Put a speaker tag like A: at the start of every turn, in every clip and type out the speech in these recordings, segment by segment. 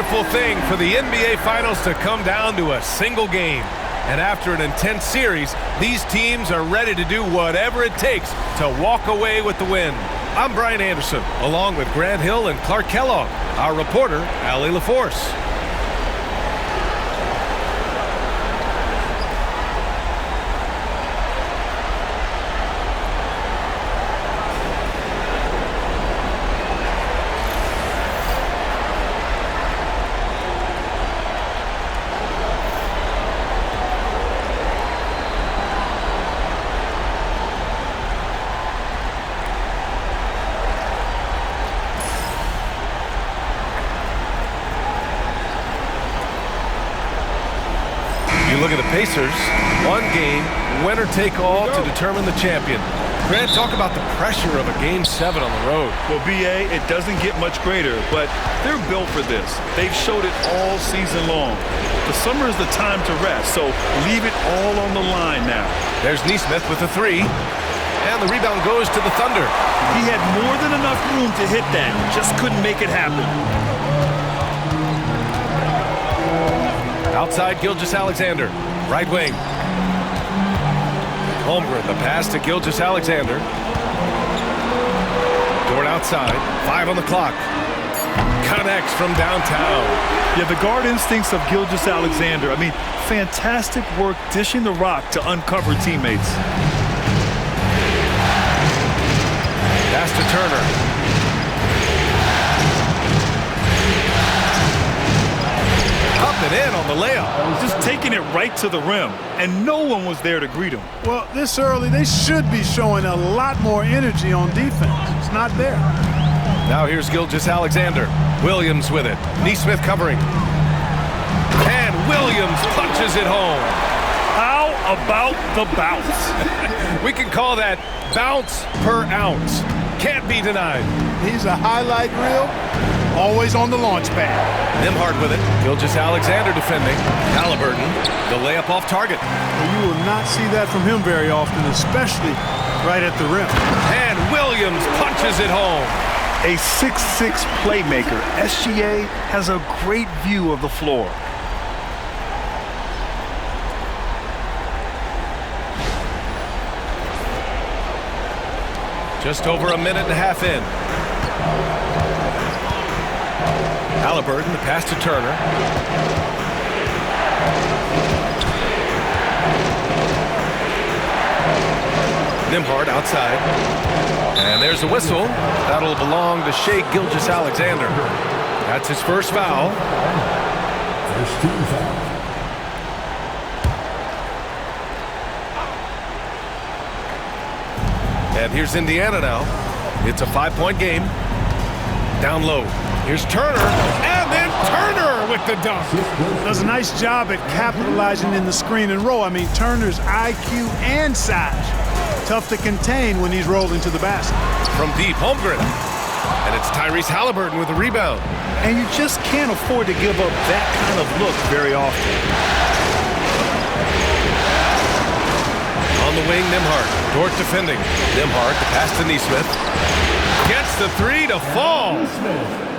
A: wonderful thing for the NBA Finals to come down to a single game. And after an intense series, these teams are ready to do whatever it takes to walk away with the win. I'm Brian Anderson, along with Grant Hill and Clark Kellogg. Our reporter, Allie LaForce. Look at the Pacers. One game, winner take all to determine the champion. Grant, talk about the pressure of a Game 7 on the road.
B: Well, B.A., it doesn't get much greater, but they're built for this. They've showed it all season long. The summer is the time to rest, so leave it all on the line now.
A: There's Nesmith with the three, and the rebound goes to the Thunder.
B: He had more than enough room to hit that, just couldn't make it happen.
A: Outside, Gilgeous-Alexander, right wing. Holmgren, the pass to Gilgeous-Alexander. Dort outside, 5 on the clock. Connects from downtown.
B: Yeah, the guard instincts of Gilgeous-Alexander. I mean, fantastic work dishing the rock to uncover teammates.
A: Pass to Turner. Up and in on the layup.
B: Just taking it right to the rim, and no one was there to greet him.
C: Well, this early, they should be showing a lot more energy on defense. It's not there.
A: Now here's Gilgeous-Alexander. Williams with it. Nesmith covering. And Williams punches it home.
B: How about the bounce?
A: We can call that bounce per ounce. Can't be denied.
C: He's a highlight reel. Always on the launch pad.
A: Nembhard with it. Gilgeous-Alexander defending. Halliburton, the layup off target.
C: You will not see that from him very often, especially right at the rim.
A: And Williams punches it home.
B: A 6'6" playmaker, SGA has a great view of the floor.
A: Just over a minute and a half in. Halliburton, the pass to Turner. Nembhard outside. And there's the whistle. That'll belong to Shai Gilgeous-Alexander. That's his first foul.
D: First team foul.
A: And here's Indiana now. It's a 5-point game. Down low. Here's Turner, and then Turner with the dunk.
C: Does a nice job at capitalizing in the screen and roll. I mean, Turner's IQ and size. Tough to contain when he's rolling to the basket.
A: From deep, Holmgren. And it's Tyrese Halliburton with the rebound.
B: And you just can't afford to give up that kind of look very often.
A: On the wing, Nembhard. Dort defending. Nembhard, the pass to Nesmith. Gets the three to fall.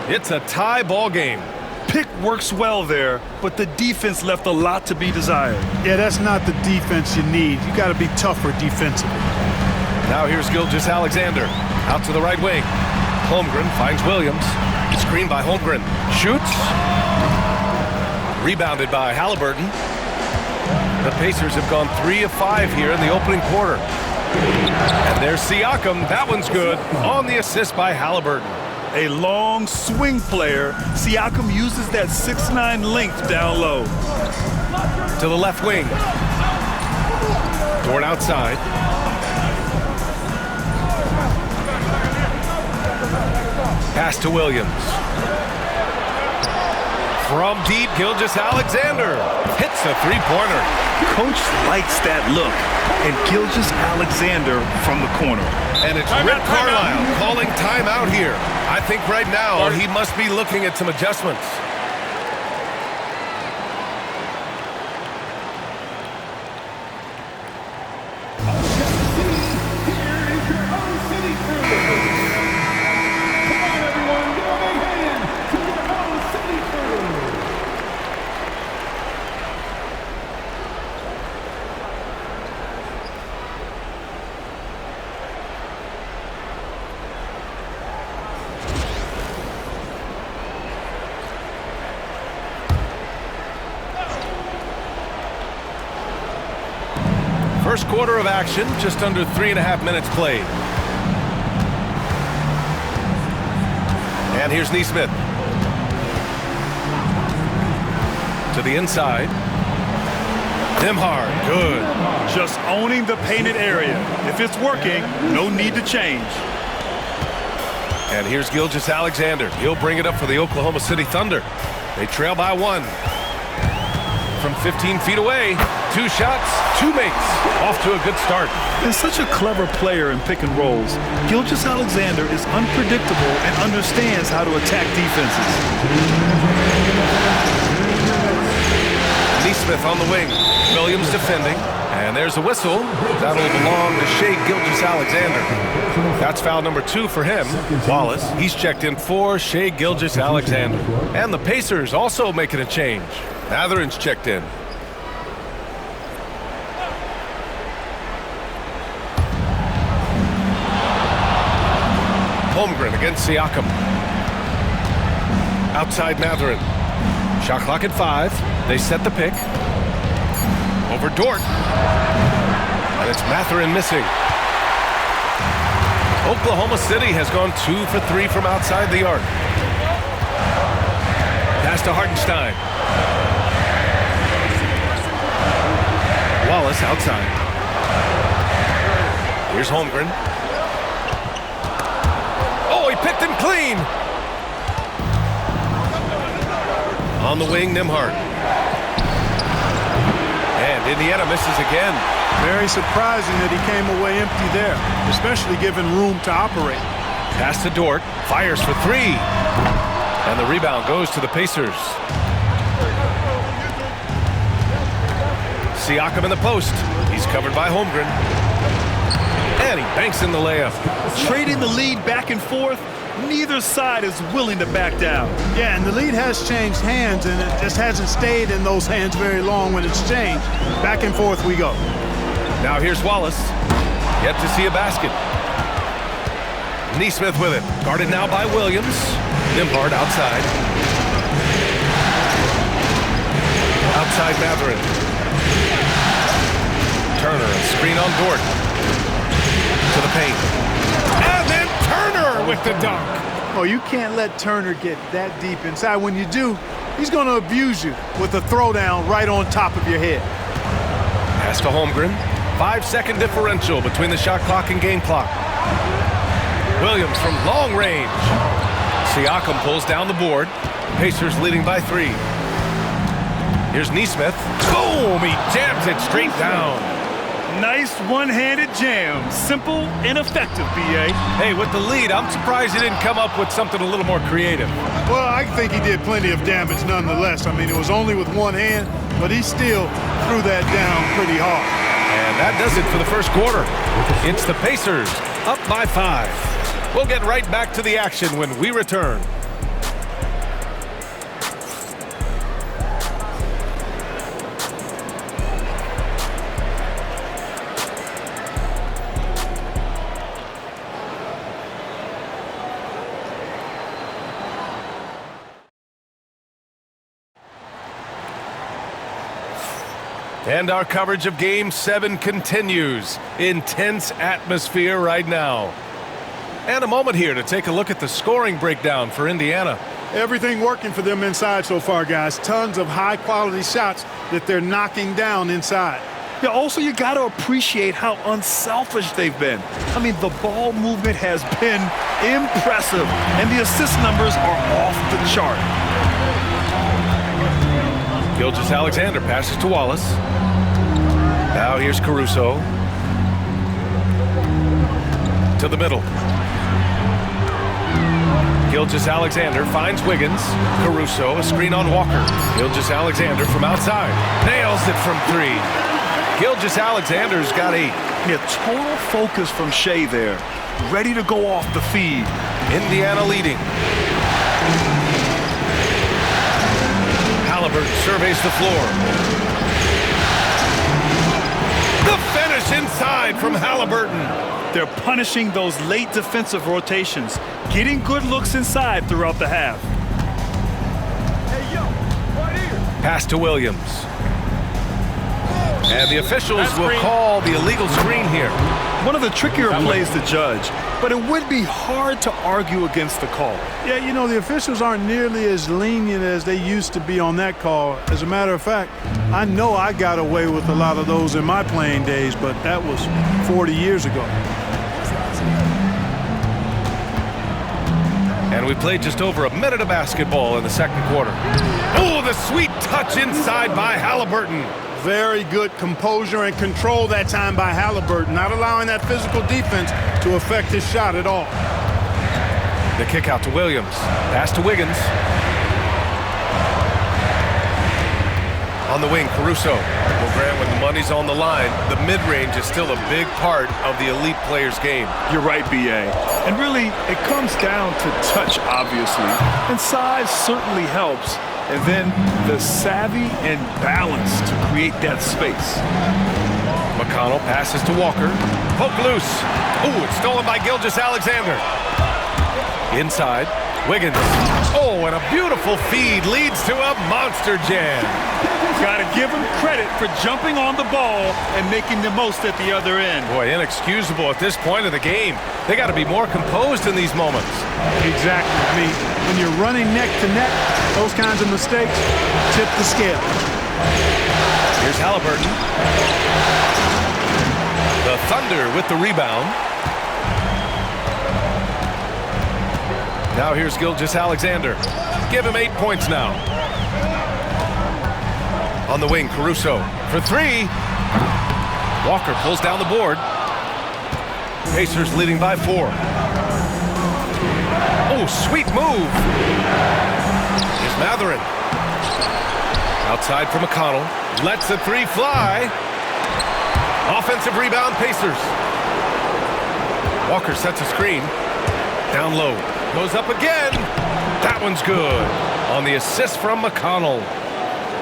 A: It's a tie ball game.
B: Pick works well there, but the defense left a lot to be desired.
C: Yeah, that's not the defense you need. You got to be tougher defensively.
A: Now here's Gilgeous-Alexander. Out to the right wing. Holmgren finds Williams. Screened by Holmgren. Shoots. Rebounded by Halliburton. The Pacers have gone 3 of 5 here in the opening quarter. And there's Siakam. That one's good. On the assist by Halliburton.
B: A long swing player. Siakam uses that 6'9" length down low.
A: To the left wing. Dort outside. Pass to Williams. From deep, Gilgeous-Alexander hits a three-pointer.
B: Coach likes that look. And Gilgeous-Alexander from the corner.
A: And it's Rick Carlisle calling timeout here. I think right now he must be looking at some adjustments. First quarter of action, just under 3.5 minutes played. And here's Neesmith. To the inside. Nembhard, good.
B: Just owning the painted area. If it's working, no need to change.
A: And here's Gilgeous-Alexander. He'll bring it up for the Oklahoma City Thunder. They trail by 1. From 15 feet away, 2 shots, 2 makes. Off to a good start.
B: And such a clever player in pick and rolls. Gilgeous-Alexander is unpredictable and understands how to attack defenses.
A: Neesmith on the wing. Williams defending. And there's a whistle. That'll belong to Shai Gilgeous-Alexander. That's foul number 2 for him. Wallace, he's checked in for Shai Gilgeous-Alexander. And the Pacers also making a change. Matherin's checked in. Holmgren against Siakam. Outside Matherin. Shot clock at 5. They set the pick. Over Dort. And it's Matherin missing. Oklahoma City has gone 2 for 3 from outside the arc. Pass to Hartenstein. Wallace outside. Here's Holmgren. Oh, he picked him clean. On the wing, Nembhard. And Indiana misses again.
C: Very surprising that he came away empty there, especially given room to operate.
A: Pass to Dort. Fires for 3. And the rebound goes to the Pacers. Siakam in the post. He's covered by Holmgren. And he banks in the layup.
B: Trading the lead back and forth, neither side is willing to back down.
C: Yeah, and the lead has changed hands, and it just hasn't stayed in those hands very long when it's changed. Back and forth we go.
A: Now here's Wallace. Yet to see a basket. Neesmith with it. Guarded now by Williams. Nembhard outside. Outside Matherin. Turner, a screen on Dort. To the paint. And then Turner with the dunk.
C: Oh, you can't let Turner get that deep inside. When you do, he's going to abuse you with a throwdown right on top of your head.
A: Pass to Holmgren. 5-second differential between the shot clock and game clock. Williams from long range. Siakam pulls down the board. Pacers leading by 3. Here's Neesmith. Boom! He jams it straight down.
B: Nice one-handed jam. Simple and effective, B.A.
A: Hey, with the lead, I'm surprised he didn't come up with something a little more creative.
C: Well, I think he did plenty of damage nonetheless. I mean, it was only with one hand, but he still threw that down pretty hard.
A: And that does it for the first quarter. It's the Pacers up by 5. We'll get right back to the action when we return. And our coverage of Game 7 continues. Intense atmosphere right now. And a moment here to take a look at the scoring breakdown for Indiana.
C: Everything working for them inside so far, guys. Tons of high-quality shots that they're knocking down inside.
B: Yeah, also, you got to appreciate how unselfish they've been. I mean, the ball movement has been impressive, and the assist numbers are off the chart.
A: Gilgeous-Alexander passes to Wallace. Now here's Caruso. To the middle. Gilgeous-Alexander finds Wiggins. Caruso, a screen on Walker. Gilgeous-Alexander from outside. Nails it from 3. Gilgeous-Alexander's got 8.
B: Yeah, total focus from Shai there. Ready to go off the feed.
A: Indiana leading. Halliburton surveys the floor. The finish inside from Halliburton.
B: They're punishing those late defensive rotations, getting good looks inside throughout the half.
A: Pass to Williams. And the officials will call the illegal screen here.
B: One of the trickier plays to judge, but it would be hard to argue against the call.
C: Yeah, you know, the officials aren't nearly as lenient as they used to be on that call. As a matter of fact, I know I got away with a lot of those in my playing days, but that was 40 years ago.
A: And we played just over a minute of basketball in the second quarter. Oh, the sweet touch inside by Halliburton.
C: Very good composure and control that time by Halliburton, not allowing that physical defense to affect his shot at all.
A: The kick out to Williams. Pass to Wiggins. On the wing, Caruso. Well, Grant, when the money's on the line, the mid-range is still a big part of the elite player's game.
B: You're right, B.A. And really, it comes down to touch, obviously. And size certainly helps. And then the savvy and balance to create that space.
A: McConnell passes to Walker. Poke loose. Ooh, it's stolen by Gilgeous-Alexander. Inside, Wiggins. Oh, and a beautiful feed leads to a monster jam.
B: Got to give him credit for jumping on the ball and making the most at the other end.
A: Boy, inexcusable at this point of the game. They got to be more composed in these moments.
C: Exactly. I mean, when you're running neck to neck, those kinds of mistakes tip the scale.
A: Here's Halliburton. The Thunder with the rebound. Now here's Gilgeous-Alexander. Give him 8 points now. On the wing, Caruso for three. Walker pulls down the board. Pacers leading by 4. Oh, sweet move. Here's Mathurin. Outside for McConnell. Lets the three fly. Offensive rebound, Pacers. Walker sets a screen. Down low. Goes up again. That one's good. On the assist from McConnell.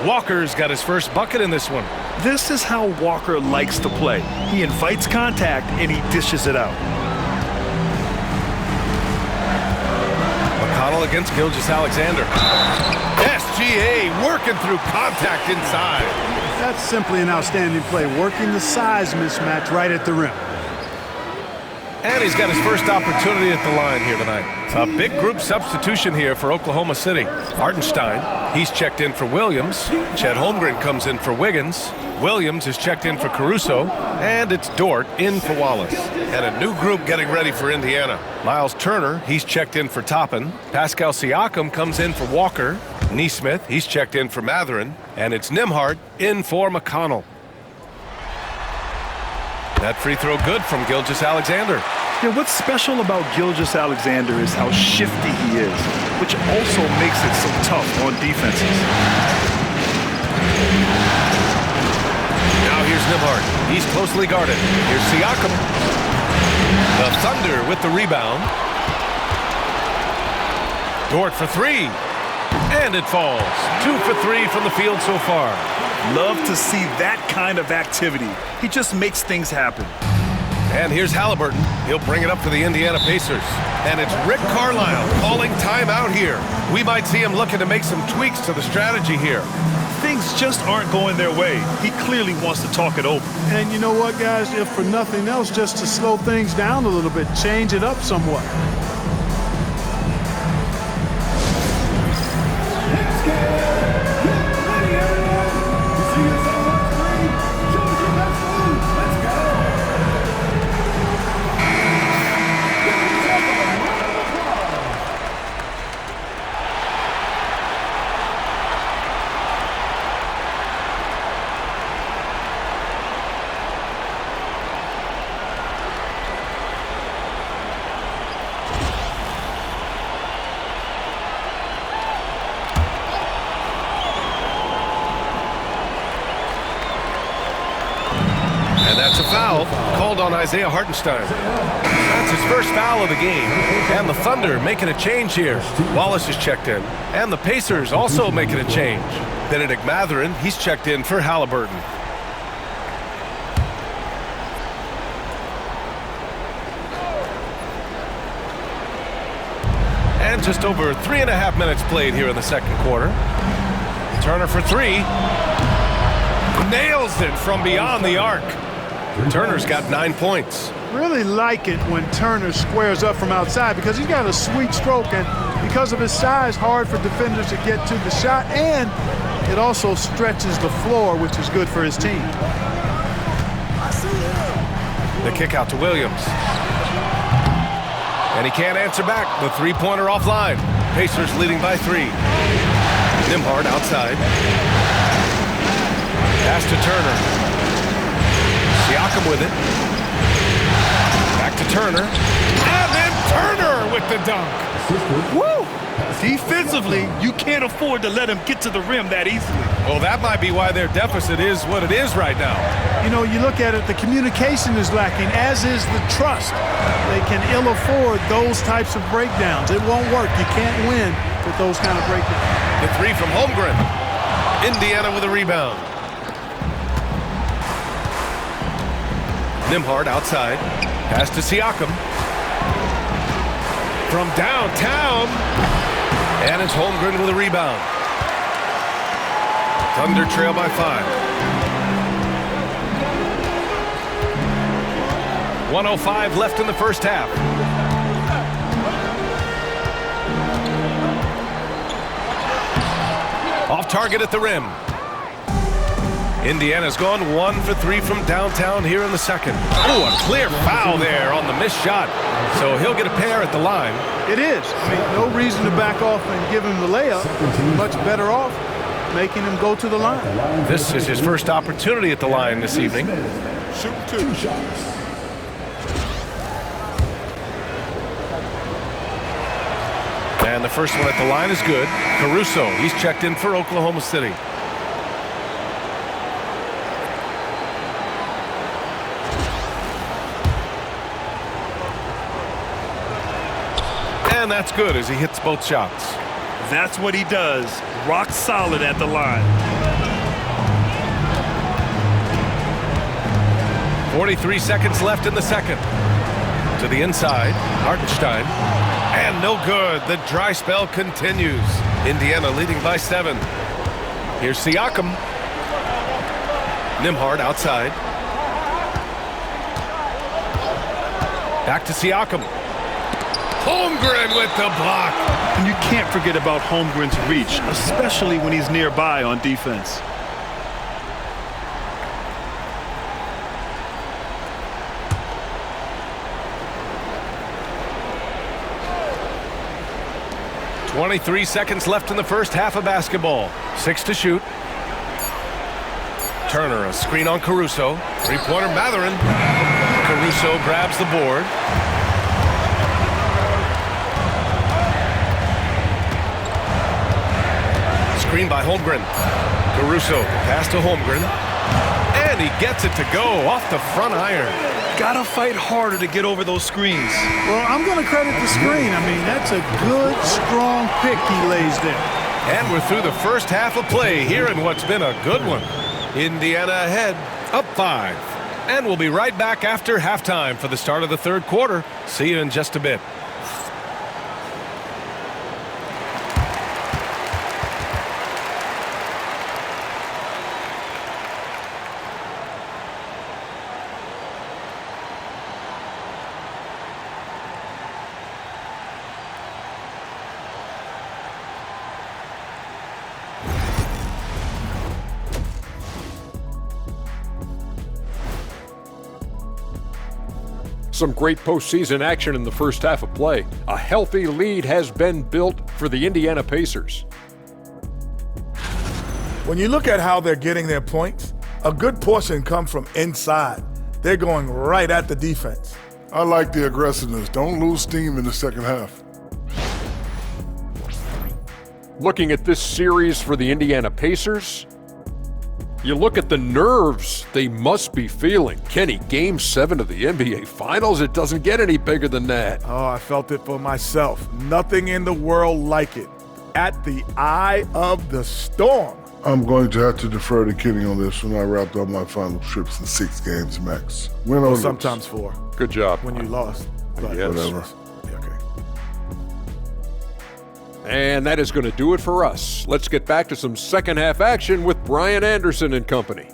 A: Walker's got his first bucket in this one.
B: This is how Walker likes to play. He invites contact and he dishes it out.
A: McConnell against Gilgeous-Alexander. SGA working through contact inside.
C: That's simply an outstanding play, working the size mismatch right at the rim.
A: And he's got his first opportunity at the line here tonight. A big group substitution here for Oklahoma City. Hartenstein, he's checked in for Williams. Chet Holmgren comes in for Wiggins. Williams is checked in for Caruso. And it's Dort in for Wallace. And a new group getting ready for Indiana. Miles Turner, he's checked in for Toppin. Pascal Siakam comes in for Walker. Neesmith, he's checked in for Mathurin. And it's Nembhard in for McConnell. That free throw good from Gilgeous-Alexander.
B: Yeah, what's special about Gilgeous-Alexander is how shifty he is, which also makes it so tough on defenses.
A: Now here's Nembhard. He's closely guarded. Here's Siakam. The Thunder with the rebound. Dort for three. And it falls. 2 for 3 from the field so far.
B: Love to see that kind of activity. He just makes things happen.
A: And here's Halliburton. He'll bring it up for the Indiana Pacers. And it's Rick Carlisle calling timeout here. We might see him looking to make some tweaks to the strategy here.
B: Things just aren't going their way. He clearly wants to talk it over.
C: And you know what, guys? If for nothing else, just to slow things down a little bit, change it up somewhat.
A: That's a foul called on Isaiah Hartenstein. That's his first foul of the game. And the Thunder making a change here. Wallace is checked in. And the Pacers also making a change. Benedict Mathurin, he's checked in for Halliburton. And just over 3.5 minutes played here in the second quarter. Turner for three. nails it from beyond the arc. Turner's got 9 points.
C: Really like it when Turner squares up from outside because he's got a sweet stroke, and because of his size, hard for defenders to get to the shot, and it also stretches the floor, which is good for his team.
A: The kick out to Williams. And he can't answer back. The three-pointer offline. Pacers leading by 3. Nembhard outside. Pass to Turner. Siakam with it. Back to Turner. And then Turner with the dunk.
B: Woo! Defensively, you can't afford to let him get to the rim that easily.
A: Well, that might be why their deficit is what it is right now.
C: You know, you look at it, the communication is lacking, as is the trust. They can ill afford those types of breakdowns. It won't work. You can't win with those kind of breakdowns.
A: The three from Holmgren. Indiana with a rebound. Nembhard outside. Pass to Siakam. From downtown. And it's Holmgren with a rebound. Thunder trail by 5. 1:05 left in the first half. Off target at the rim. Indiana's gone 1 for 3 from downtown here in the second. Oh, a clear foul there on the missed shot. So he'll get a pair at the line.
C: It is. I mean, no reason to back off and give him the layup. Much better off making him go to the line.
A: This is his first opportunity at the line this evening.
D: Shoot 2 shots.
A: And the first one at the line is good. Caruso, he's checked in for Oklahoma City. And that's good as he hits both shots.
B: That's what he does. Rock solid at the line.
A: 43 seconds left in the second. To the inside, Hartenstein. And no good. The dry spell continues. Indiana leading by 7. Here's Siakam. Nembhard outside. Back to Siakam. Holmgren with the block.
B: And you can't forget about Holmgren's reach, especially when he's nearby on defense.
A: .23 seconds left in the first half of basketball. 6 to shoot. Turner, a screen on Caruso. Three-pointer Mathurin. Caruso grabs the board. Screen by Holmgren. Caruso, pass to Holmgren. And he gets it to go off the front iron.
B: Gotta fight harder to get over those screens.
C: Well, I'm going to credit the screen. I mean, that's a good, strong pick he lays there.
A: And we're through the first half of play here in what's been a good one. Indiana ahead, up 5. And we'll be right back after halftime for the start of the third quarter. See you in just a bit.
E: Some great postseason action in the first half of play. A healthy lead has been built for the Indiana Pacers.
F: When you look at how they're getting their points, a good portion comes from inside. They're going right at the defense.
G: I like the aggressiveness. Don't lose steam in the second half.
E: Looking at this series for the Indiana Pacers, you look at the nerves they must be feeling. Kenny, Game 7 of the NBA Finals, it doesn't get any bigger than that.
F: Oh, I felt it for myself. Nothing in the world like it. At the eye of the storm.
G: I'm going to have to defer to Kenny on this when I wrapped up my final trips in 6 games max. Win or lose.
F: Sometimes 4.
E: Good job.
F: When you lost. But
E: Yes.
G: Whatever.
F: Yeah, okay.
E: And that is going to do it for us. Let's get back to some second half action with Brian Anderson and company.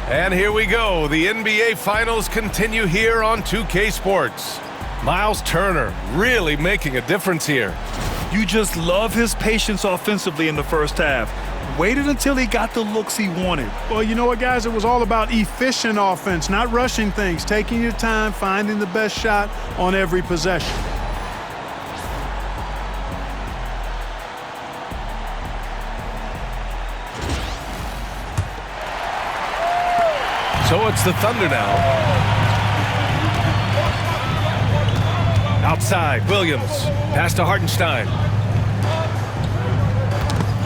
A: And here we go. The NBA Finals continue here on 2K Sports. Miles Turner really making a difference here.
B: You just love his patience offensively in the first half. Waited until he got the looks he wanted.
C: Well, you know what, guys? It was all about efficient offense, not rushing things, taking your time, finding the best shot on every possession.
A: So it's the Thunder now. Outside, Williams. Pass to Hartenstein.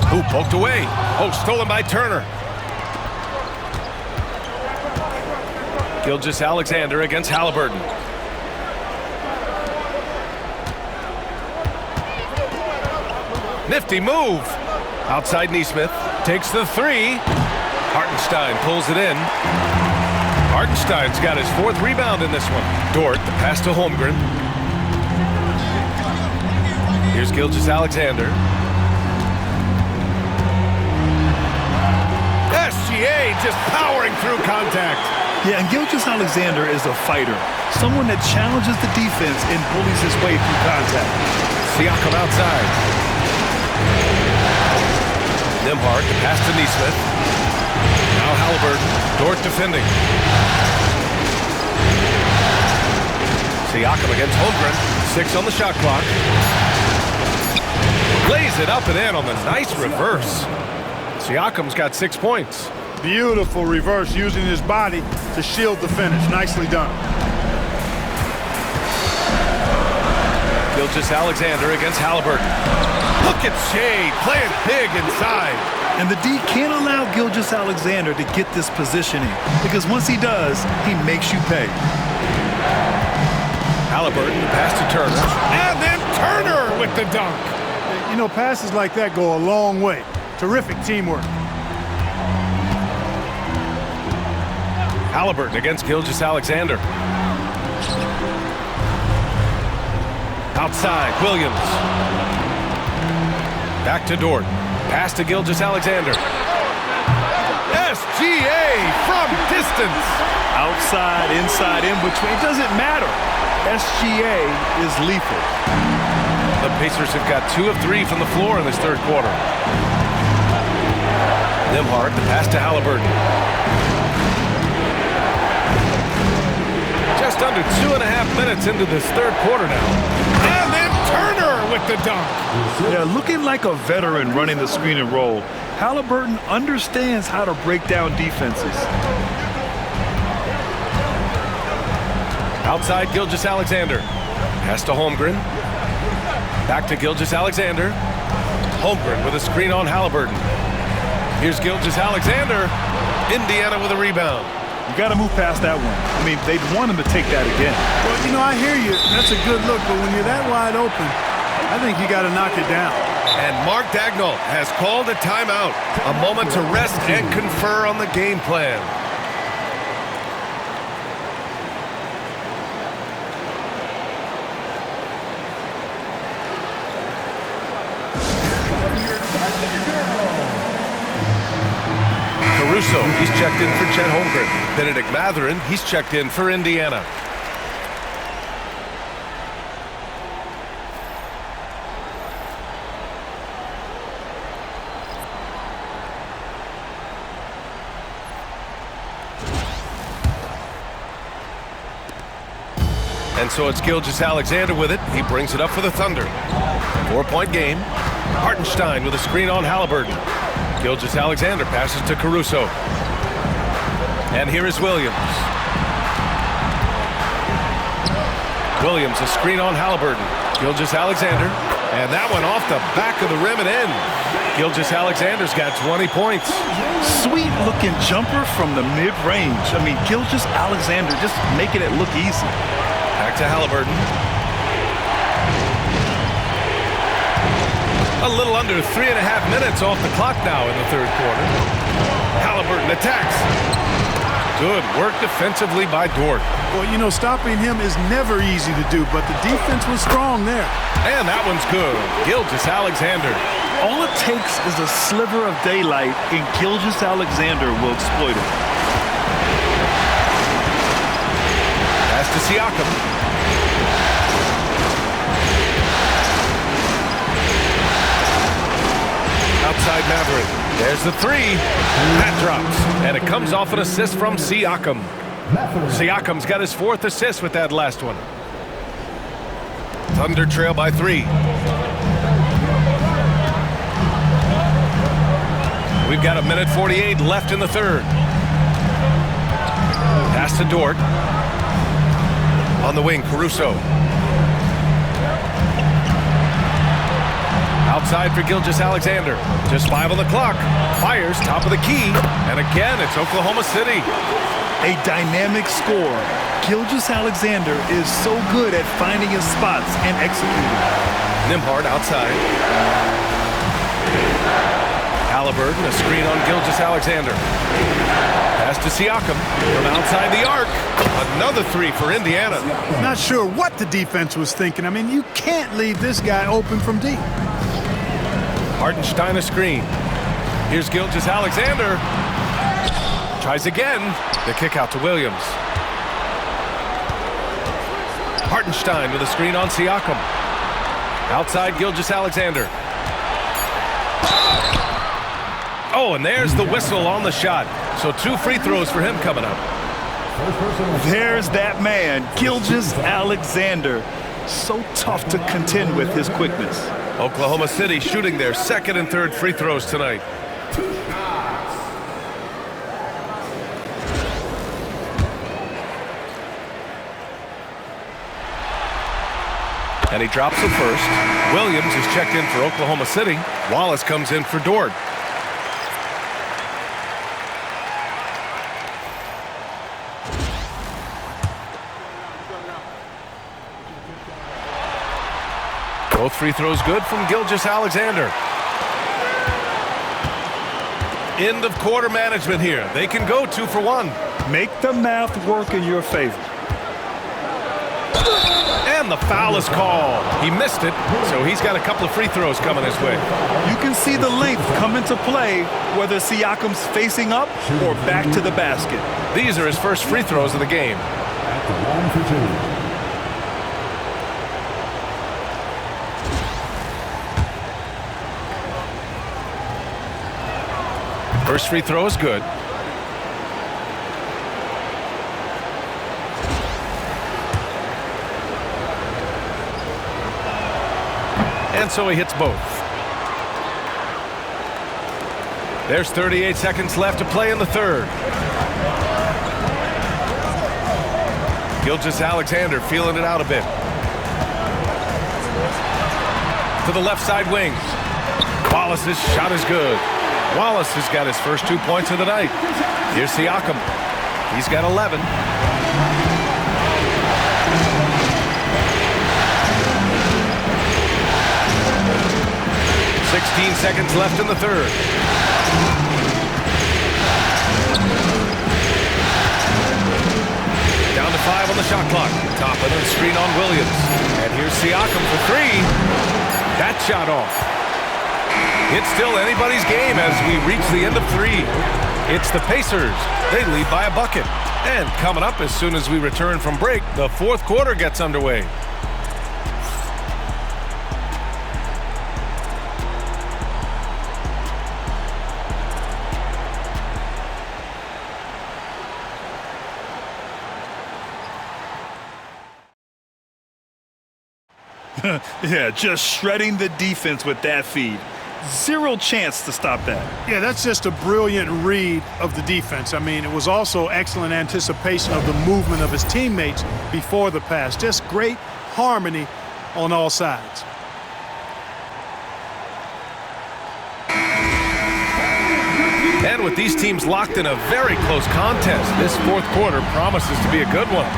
A: Who poked away? Oh, stolen by Turner. Gilgeous-Alexander against Halliburton. Nifty move. Outside Nesmith. Takes the three. Hartenstein pulls it in. Hartenstein's got his 4th rebound in this one. Dort, the pass to Holmgren. Here's Gilgeous-Alexander. SGA just powering through contact.
B: Yeah, and Gilgeous-Alexander is a fighter. Someone that challenges the defense and bullies his way through contact.
A: Siakam outside. Nembhard, the pass to Nesmith. Now Halliburton. Dort defending. Siakam against Holmgren. 6 on the shot clock. Lays it up and in on the nice reverse. Siakam's got 6 points.
C: Beautiful reverse using his body to shield the finish. Nicely done.
A: Gilgeous-Alexander against Halliburton. Look at Shea playing big inside.
B: And the D can't allow Gilgeous-Alexander to get this positioning because once he does, he makes you pay.
A: Halliburton, pass to Turner. And then Turner with the dunk.
C: You know, passes like that go a long way. Terrific teamwork.
A: Halliburton against Gilgeous-Alexander. Outside, Williams. Back to Dort. Pass to Gilgeous-Alexander. SGA from distance.
B: Outside, inside, in between. It doesn't matter. SGA is lethal.
A: The Pacers have got 2 of 3 from the floor in this 3rd quarter. Nembhard, the pass to Halliburton. Just under 2.5 minutes into this 3rd quarter now. And then Turner with the dunk.
B: Yeah, looking like a veteran running the screen and roll. Halliburton understands how to break down defenses.
A: Outside Gilgeous-Alexander. Pass to Holmgren. Back to Gilgeous-Alexander. Holmgren with a screen on Halliburton. Here's Gilgeous-Alexander. Indiana with a rebound.
B: You got to move past that one. I mean, they'd want him to take that again.
C: Well, you know, I hear you. That's a good look, but when you're that wide open, I think you got to knock it down.
A: And Mark Dagnall has called a timeout. A moment to rest and confer on the game plan. Caruso, he's checked in for Chet Holmgren. Benedict Mathurin, he's checked in for Indiana. And so it's Gilgeous-Alexander with it. He brings it up for the Thunder. 4-point game. Hartenstein with a screen on Halliburton. Gilgeous-Alexander passes to Caruso. And here is Williams. Williams, a screen on Halliburton. Gilgeous-Alexander. And that one off the back of the rim and in. Gilgeous-Alexander's got 20 points.
B: Sweet looking jumper from the mid-range. I mean, Gilgeous-Alexander just making it look easy.
A: Back to Halliburton. A little under 3.5 minutes off the clock now in the 3rd quarter. Halliburton attacks. Good work defensively by Dort.
C: Well, you know, stopping him is never easy to do, but the defense was strong there.
A: And that one's good. Gilgeous-Alexander.
B: All it takes is a sliver of daylight, and Gilgeous-Alexander will exploit it.
A: Pass to Siakam. Outside Maverick. There's the three. That drops. And it comes off an assist from Siakam. Siakam's got his 4th assist with that last one. Thunder trail by 3. We've got 1:48 left in the third. Pass to Dort. On the wing, Caruso. Outside for Gilgeous-Alexander. Just 5 on the clock. Fires, top of the key. And again, it's Oklahoma City.
B: A dynamic score. Gilgeous-Alexander is so good at finding his spots and executing.
A: Nembhard outside. Halliburton, a screen on Gilgeous-Alexander. Pass to Siakam from outside the arc. Another 3 for Indiana.
C: Not sure what the defense was thinking. I mean, you can't leave this guy open from deep.
A: Hartenstein a screen. Here's Gilgeous-Alexander. Tries again. The kick out to Williams. Hartenstein with a screen on Siakam. Outside Gilgeous-Alexander. Oh, and there's the whistle on the shot. So 2 free throws for him coming up.
B: There's that man, Gilgeous-Alexander. So tough to contend with his quickness.
A: Oklahoma City shooting their 2nd and 3rd free throws tonight. And he drops the first. Williams is checked in for Oklahoma City. Wallace comes in for Dort. Both free throws good from Gilgeous-Alexander. End of quarter management here. They can go 2 for 1.
B: Make the math work in your favor.
A: And the foul is called. He missed it, so he's got a couple of free throws coming his way.
B: You can see the length come into play, whether Siakam's facing up or back to the basket.
A: These are his first free throws of the game.
H: At the line for 2.
A: First free throw is good. And so he hits both. There's 38 seconds left to play in the third. Gilgeous-Alexander feeling it out a bit. To the left side wing. Wallace's shot is good. Wallace has got his first 2 points of the night. Here's Siakam. He's got 11. "16 seconds left in the third. Down to 5 on the shot clock. Top of the screen on Williams. And here's Siakam for 3. That shot off. It's still anybody's game as we reach the end of 3. It's the Pacers. They lead by a bucket. And coming up as soon as we return from break, the 4th quarter gets underway.
B: Yeah, just shredding the defense with that feed. Zero chance to stop that.
C: Yeah, that's just a brilliant read of the defense. I mean, it was also excellent anticipation of the movement of his teammates before the pass. Just great harmony on all sides.
A: And with these teams locked in a very close contest, this 4th quarter promises to be a good one.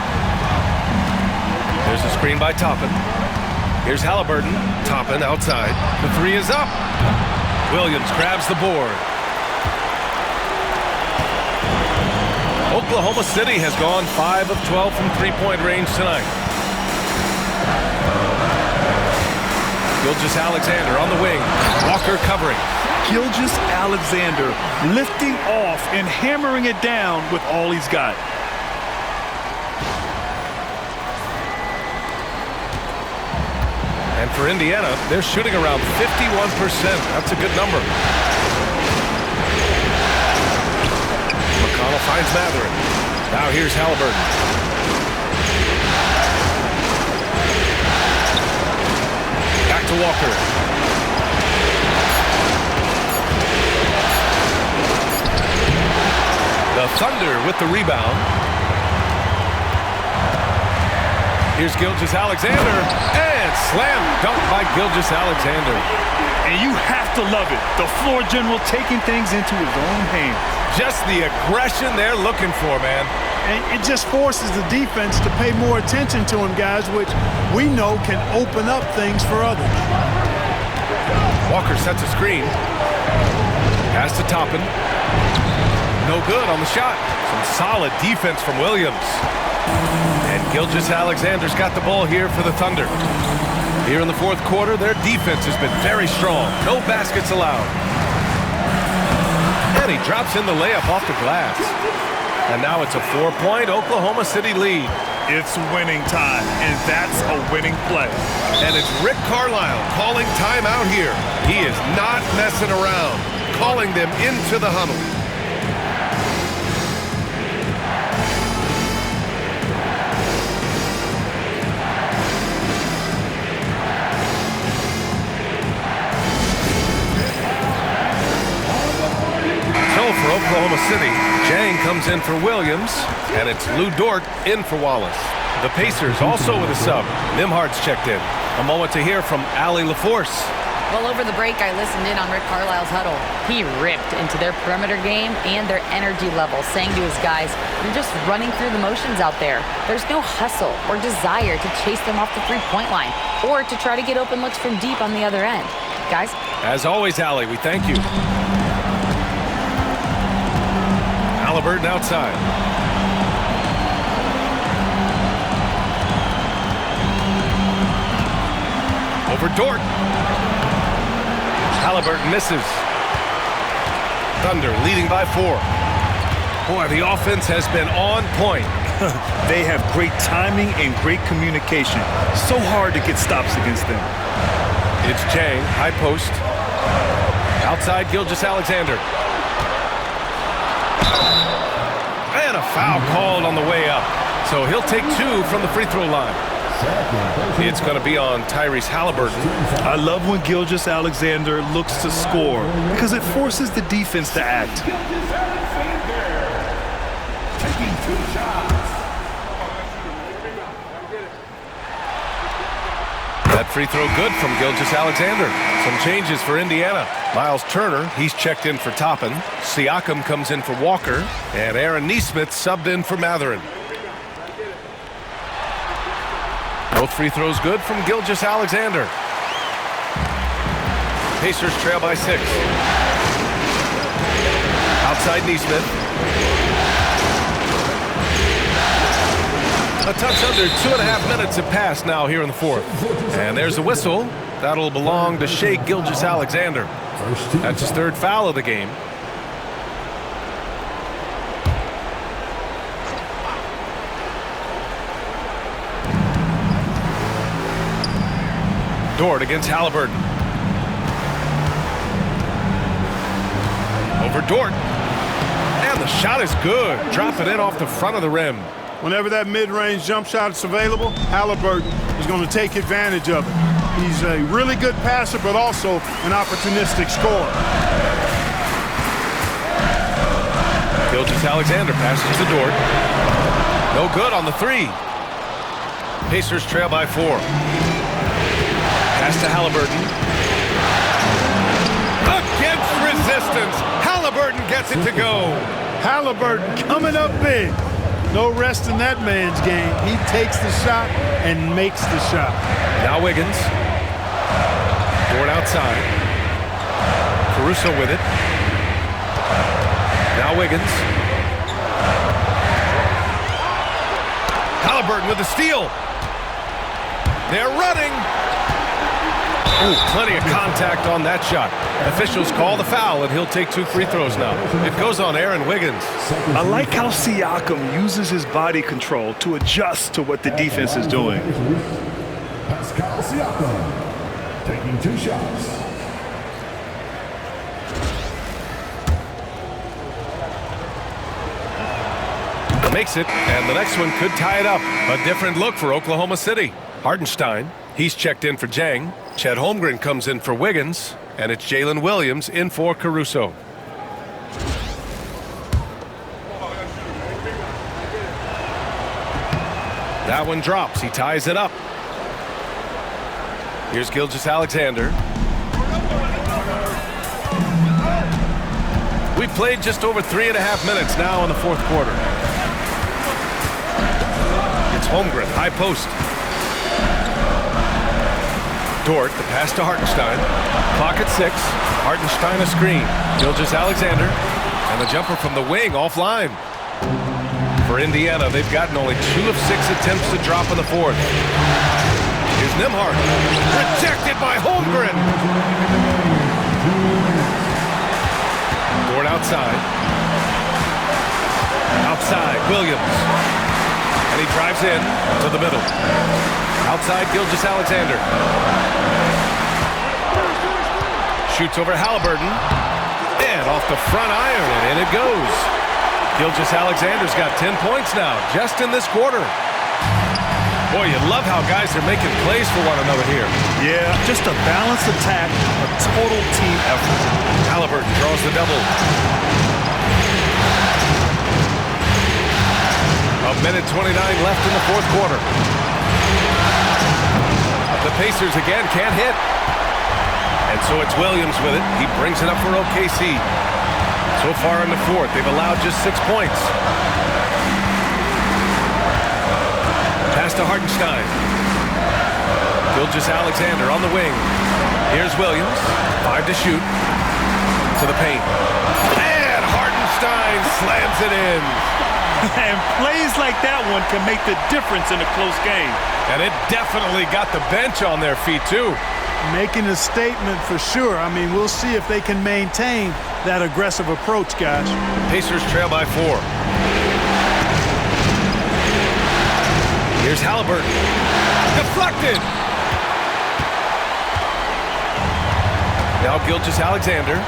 A: There's a screen by Toppin. Here's Halliburton. Toppin outside. The 3 is up. Williams grabs the board. Oklahoma City has gone 5 of 12 from three-point range tonight. Gilgeous-Alexander on the wing. Walker covering.
B: Gilgeous-Alexander lifting off and hammering it down with all he's got.
A: And for Indiana, they're shooting around 51%. That's a good number. McConnell finds Matherin. Now here's Halliburton. Back to Walker. The Thunder with the rebound. Here's Gilgeous-Alexander, and slam dunk by Gilgeous-Alexander.
B: And you have to love it. The floor general taking things into his own hands.
A: Just the aggression they're looking for, man.
C: And it just forces the defense to pay more attention to him, guys, which we know can open up things for others.
A: Walker sets a screen. Pass to Toppin. No good on the shot. Some solid defense from Williams. And Gilgeous-Alexander's got the ball here for the Thunder. Here in the fourth quarter, their defense has been very strong. No baskets allowed. And he drops in the layup off the glass. And now it's a 4-point Oklahoma City lead.
B: It's winning time, and that's a winning play.
A: And it's Rick Carlisle calling timeout here. He is not messing around, calling them into the huddle. For Oklahoma City, Jang comes in for Williams, and it's Lou Dort in for Wallace. The Pacers also with a sub. Nembhard's checked in. A moment to hear from Allie LaForce.
I: Well, over the break, I listened in on Rick Carlisle's huddle. He ripped into their perimeter game and their energy level, saying to his guys, "You're just running through the motions out there. There's no hustle or desire to chase them off the three-point line or to try to get open looks from deep on the other end." Guys?
A: As always, Allie, we thank you. Halliburton outside. Over Dort. Halliburton misses. Thunder leading by 4. Boy, the offense has been on point.
B: They have great timing and great communication. So hard to get stops against them.
A: It's Jang, high post. Outside Gilgeous-Alexander. And a foul called on the way up. So he'll take 2 from the free throw line. It's going to be on Tyrese Halliburton.
B: I love when Gilgeous-Alexander looks to score because it forces the defense to act.
H: Taking 2 shots.
A: That free throw good from Gilgeous-Alexander. Some changes for Indiana. Miles Turner, he's checked in for Toppin. Siakam comes in for Walker. And Aaron Nesmith subbed in for Matherin. Both free throws good from Gilgeous-Alexander. Pacers trail by 6. Outside Nesmith. A touch under 2.5 minutes have passed now here in the fourth. And there's a whistle. That'll belong to Shai Gilgeous-Alexander. That's his 3rd foul of the game. Dort against Halliburton. Over Dort. And the shot is good. Drop it in off the front of the rim.
C: Whenever that mid-range jump shot is available, Halliburton is going to take advantage of it. He's a really good passer, but also an opportunistic scorer.
A: Gilgeous-Alexander passes to Dort. No good on the 3. Pacers trail by 4. Pass to Halliburton. Against resistance. Halliburton gets it to go.
C: Halliburton coming up big. No rest in that man's game. He takes the shot and makes the shot.
A: Now Wiggins. Dort outside. Caruso with it. Now Wiggins. Halliburton with the steal. They're running. Ooh, plenty of contact on that shot. Officials call the foul, and he'll take 2 free throws now. It goes on Aaron Wiggins.
B: I like how Siakam uses his body control to adjust to what the defense is doing.
H: Pascal Siakam. Taking 2 shots.
A: Makes it, and the next one could tie it up. A different look for Oklahoma City. Hartenstein, he's checked in for Jang. Chet Holmgren comes in for Wiggins, and it's Jalen Williams in for Caruso. That one drops. He ties it up. Here's Gilgeous-Alexander. We've played just over 3.5 minutes now in the fourth quarter. It's Holmgren, high post. Dort, the pass to Hartenstein. Clock at 6. Hartenstein a screen. Gilgeous-Alexander. And the jumper from the wing offline. For Indiana, they've gotten only 2 of 6 attempts to drop in the fourth. Here's Nembhard. Rejected by Holmgren. Dort outside. Outside, Williams. And he drives in to the middle. Outside, Gilgeous-Alexander. Shoots over Halliburton. And off the front iron, and in it goes. Gilgeous-Alexander's got 10 points now, just in this quarter. Boy, you love how guys are making plays for one another here.
B: Yeah, just a balanced attack, a total team effort.
A: Halliburton draws the double. A minute 29 left in the fourth quarter. The Pacers again can't hit. And so it's Williams with it. He brings it up for OKC. So far in the fourth, they've allowed just 6 points. Pass to Hartenstein. Gilgeous-Alexander on the wing. Here's Williams. 5 to shoot. To the paint. And Hartenstein slams it in.
B: And plays like that one can make the difference in a close game.
A: And it definitely got the bench on their feet, too.
C: Making a statement for sure. I mean, we'll see if they can maintain that aggressive approach, guys.
A: Pacers trail by 4. Here's Halliburton. Deflected. Now Gilgeous-Alexander.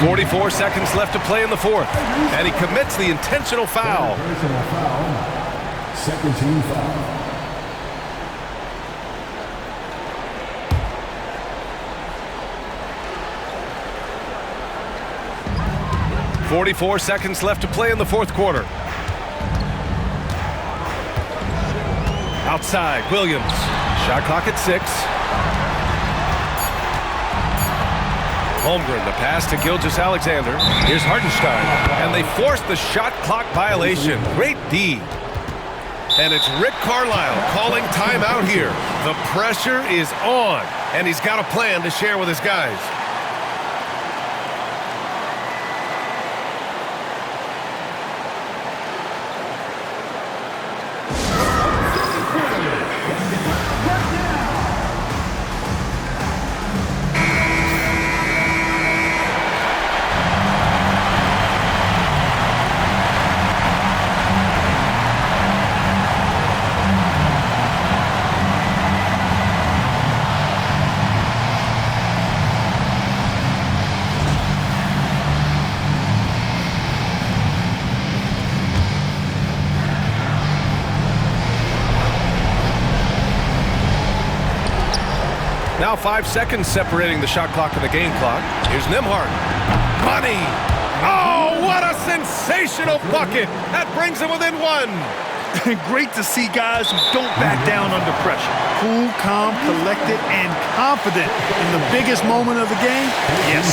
A: 44 seconds left to play in the fourth. And he commits the intentional foul.
H: Second team foul.
A: 44 seconds left to play in the fourth quarter. Outside, Williams. Shot clock at 6. Holmgren, the pass to Gilgeous-Alexander. Here's Hartenstein. And they force the shot clock violation. Great D. And it's Rick Carlisle calling timeout here. The pressure is on. And he's got a plan to share with his guys. Now 5 seconds separating the shot clock and the game clock. Here's Nembhard. Money! Oh, what a sensational bucket! That brings him within 1.
B: Great to see guys who don't back down under pressure.
C: Cool, calm, collected, and confident in the biggest moment of the game. Yes.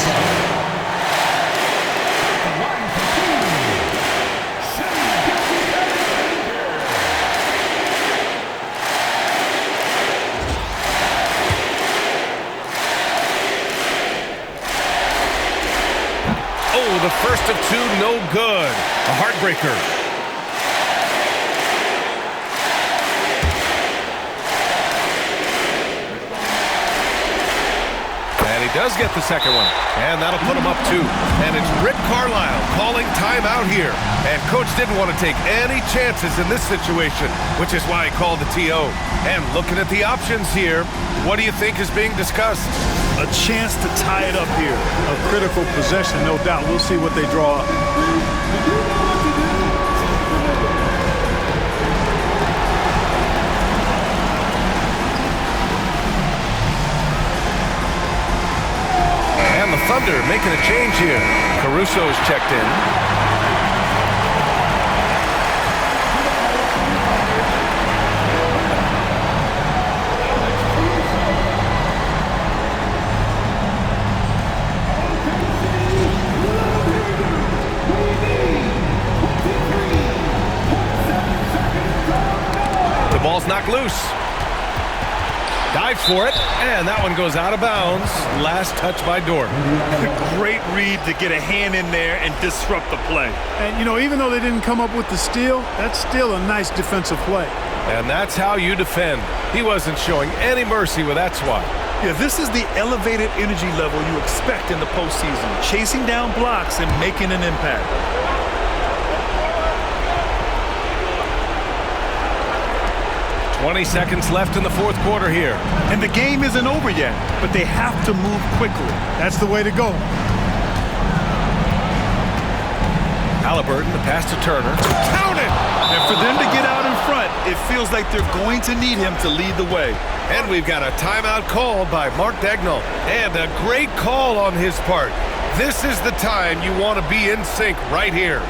A: The first of 2, no good. A heartbreaker. And he does get the second one, and that'll put him up 2. And it's Rick Carlisle calling timeout here. And Coach didn't want to take any chances in this situation, which is why he called the TO. And looking at the options here, what do you think is being discussed?
C: A chance to tie it up here. A critical possession, no doubt. We'll see what they draw up.
A: And the Thunder making a change here. Caruso's checked in. Ball's knocked loose. Dive for it, and that one goes out of bounds. Last touch by Dort.
B: A great read to get a hand in there and disrupt the play.
C: And, you know, even though they didn't come up with the steal, that's still a nice defensive play.
A: And that's how you defend. He wasn't showing any mercy with that swat.
B: Yeah, this is the elevated energy level you expect in the postseason. Chasing down blocks and making an impact.
A: 20 seconds left in the fourth quarter here.
B: And the game isn't over yet, but they have to move quickly.
C: That's the way to go.
A: Halliburton, the pass to Turner. Count it!
B: And for them to get out in front, it feels like they're going to need him to lead the way.
A: And we've got a timeout called by Mark Dagnall. And a great call on his part. This is the time you want to be in sync right here.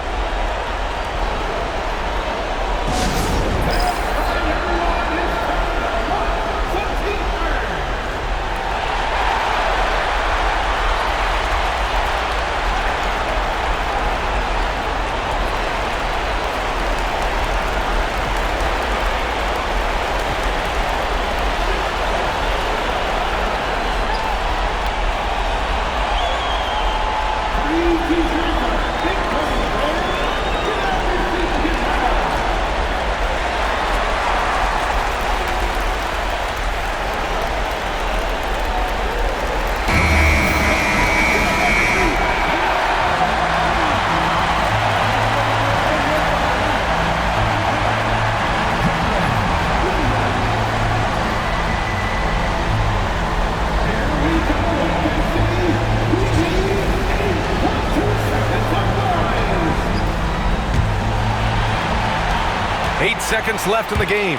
A: Seconds left in the game.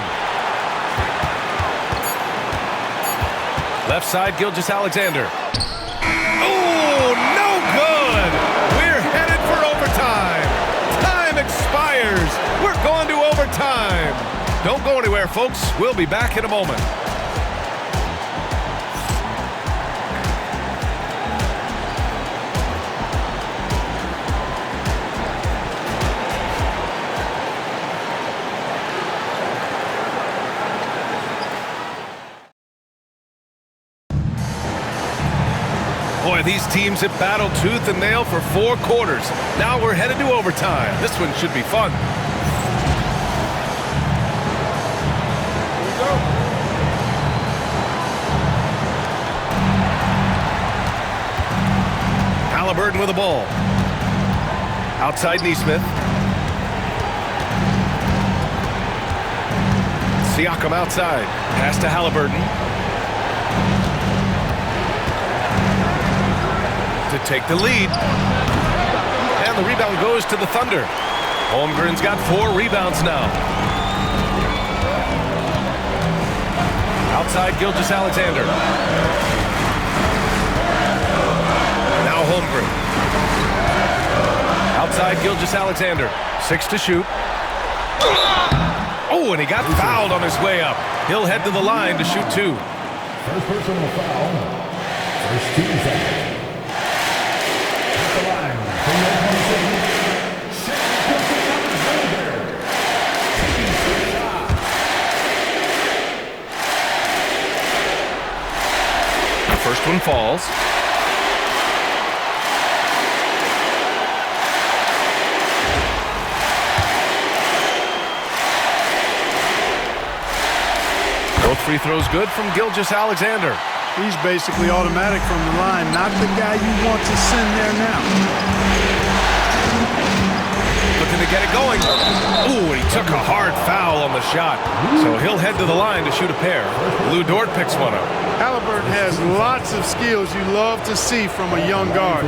A: Left side, Gilgeous-Alexander. Oh, no good! We're headed for overtime. Time expires. We're going to overtime. Don't go anywhere, folks. We'll be back in a moment. Boy, these teams have battled tooth and nail for 4 quarters. Now we're headed to overtime. This one should be fun. Here we go. Halliburton with the ball. Outside Neesmith. Siakam outside. Pass to Halliburton. To take the lead. And the rebound goes to the Thunder. Holmgren's got 4 rebounds now. Outside Gilgeous-Alexander. Now Holmgren. Outside Gilgeous-Alexander. 6 to shoot. Oh, and he got fouled on his way up. He'll head to the line to shoot 2.
H: First personal foul. First team foul.
A: First one falls. Both free throws good from Gilgeous-Alexander.
C: He's basically automatic from the line, not the guy you want to send there now.
A: Looking to get it going. Ooh, he took a hard foul on the shot. So he'll head to the line to shoot a pair. Lou Dort picks one up.
C: Halliburton has lots of skills you love to see from a young guard.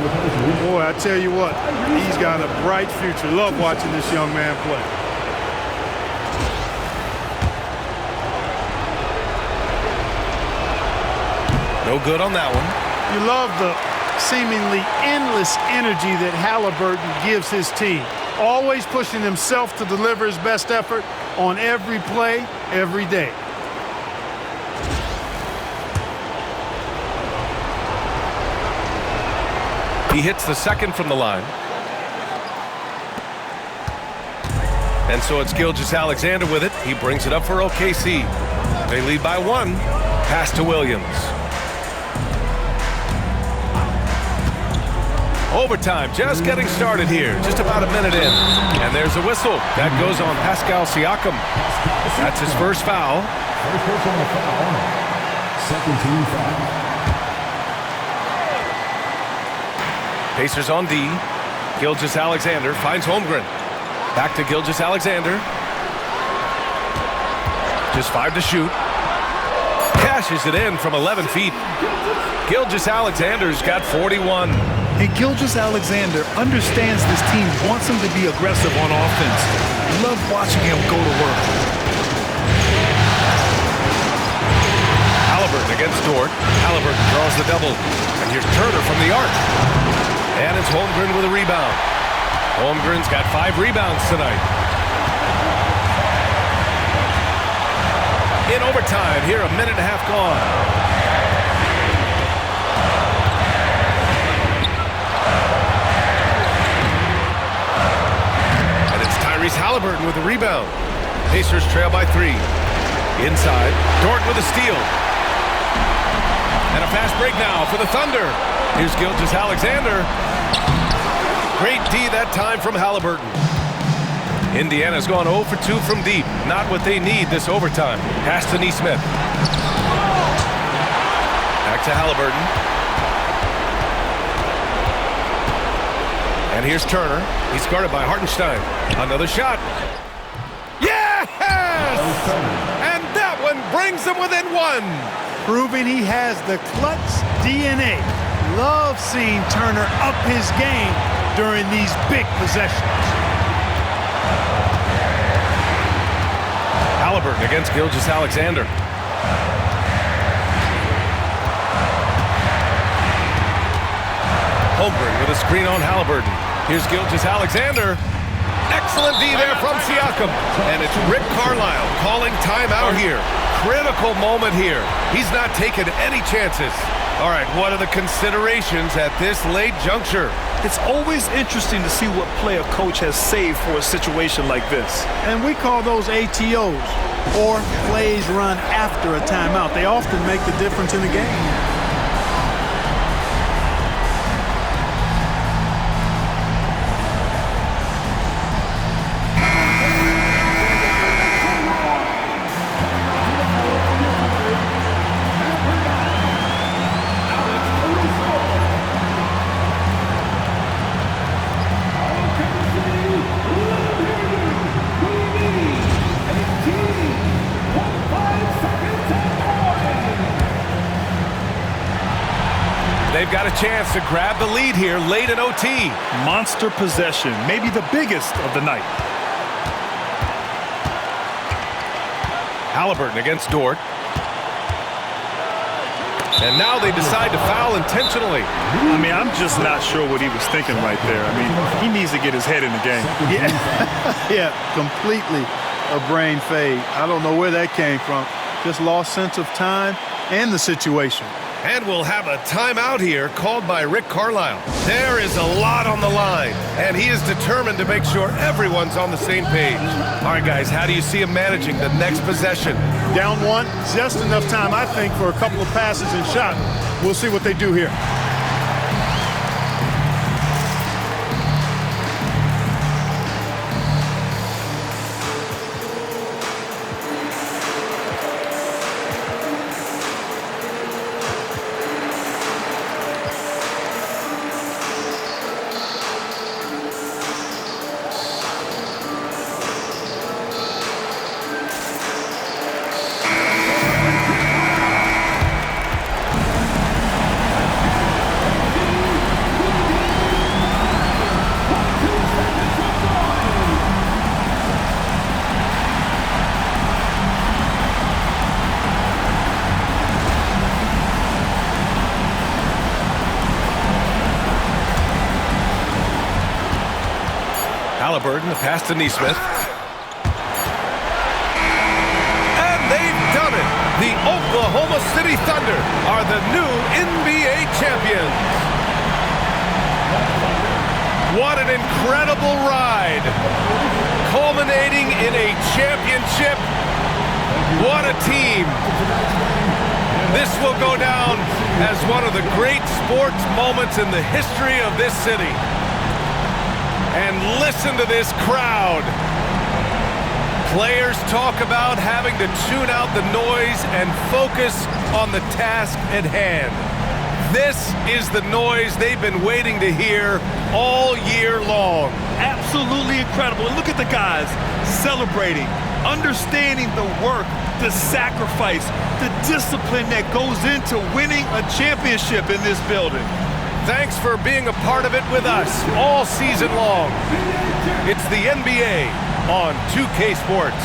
C: Boy, I tell you what, he's got a bright future. Love watching this young man play.
A: No good on that one.
C: You love the seemingly endless energy that Halliburton gives his team. Always pushing himself to deliver his best effort on every play, every day.
A: He hits the second from the line. And so it's Gilgeous-Alexander with it. He brings it up for OKC. They lead by 1. Pass to Williams. Overtime just getting started here. Just about a minute in. And there's a whistle. That goes on Pascal Siakam. That's his first foul.
H: First personal foul. Second team foul.
A: Pacers on D. Gilgeous-Alexander finds Holmgren. Back to Gilgeous-Alexander. Just 5 to shoot. Cashes it in from 11 feet. Gilgeous-Alexander's got 41.
B: And Gilgeous-Alexander understands this team wants him to be aggressive on offense. Love watching him go to work.
A: Halliburton against Dort. Halliburton draws the double. And here's Turner from the arc. And it's Holmgren with a rebound. Holmgren's got 5 rebounds tonight. In overtime, here a minute and a half gone. And it's Tyrese Halliburton with the rebound. Pacers trail by 3. Inside, Dort with a steal. And a fast break now for the Thunder. Here's Gilgeous-Alexander. Great D that time from Halliburton. Indiana's gone 0 for 2 from deep. Not what they need this overtime. Pass to Nesmith. Back to Halliburton. And here's Turner. He's guarded by Hartenstein. Another shot. Yes! And that one brings them within 1.
C: Proving he has the clutch DNA. Love seeing Turner up his game during these big possessions.
A: Halliburton against Gilgeous-Alexander. Holmgren with a screen on Halliburton. Here's Gilgeous-Alexander. Excellent D there from Siakam. And it's Rick Carlisle calling timeout here. Critical moment here. He's not taking any chances. All right, what are the considerations at this late juncture?
B: It's always interesting to see what play a coach has saved for a situation like this.
C: And we call those ATOs, or plays run after a timeout. They often make the difference in the game.
A: They've got a chance to grab the lead here late in OT.
B: Monster possession, maybe the biggest of the night.
A: Halliburton against Dort. And now they decide to foul intentionally.
B: I mean, I'm just not sure what he was thinking right there. I mean, he needs to get his head in the game.
C: Yeah, completely a brain fade. I don't know where that came from. Just lost sense of time and the situation.
A: And we'll have a timeout here called by Rick Carlisle. There is a lot on the line, and he is determined to make sure everyone's on the same page. All right, guys, how do you see him managing the next possession?
C: Down 1, just enough time, I think, for a couple of passes and shot. We'll see what they do here.
A: Halliburton, the pass to Neesmith. And they've done it! The Oklahoma City Thunder are the new NBA champions. What an incredible ride, culminating in a championship. What a team. This will go down as one of the great sports moments in the history of this city. And listen to this crowd. Players talk about having to tune out the noise and focus on the task at hand. This is the noise they've been waiting to hear all year long.
B: Absolutely incredible. And look at the guys celebrating, understanding the work, the sacrifice, the discipline that goes into winning a championship in this building.
A: Thanks for being a part of it with us all season long. It's the NBA on 2K Sports.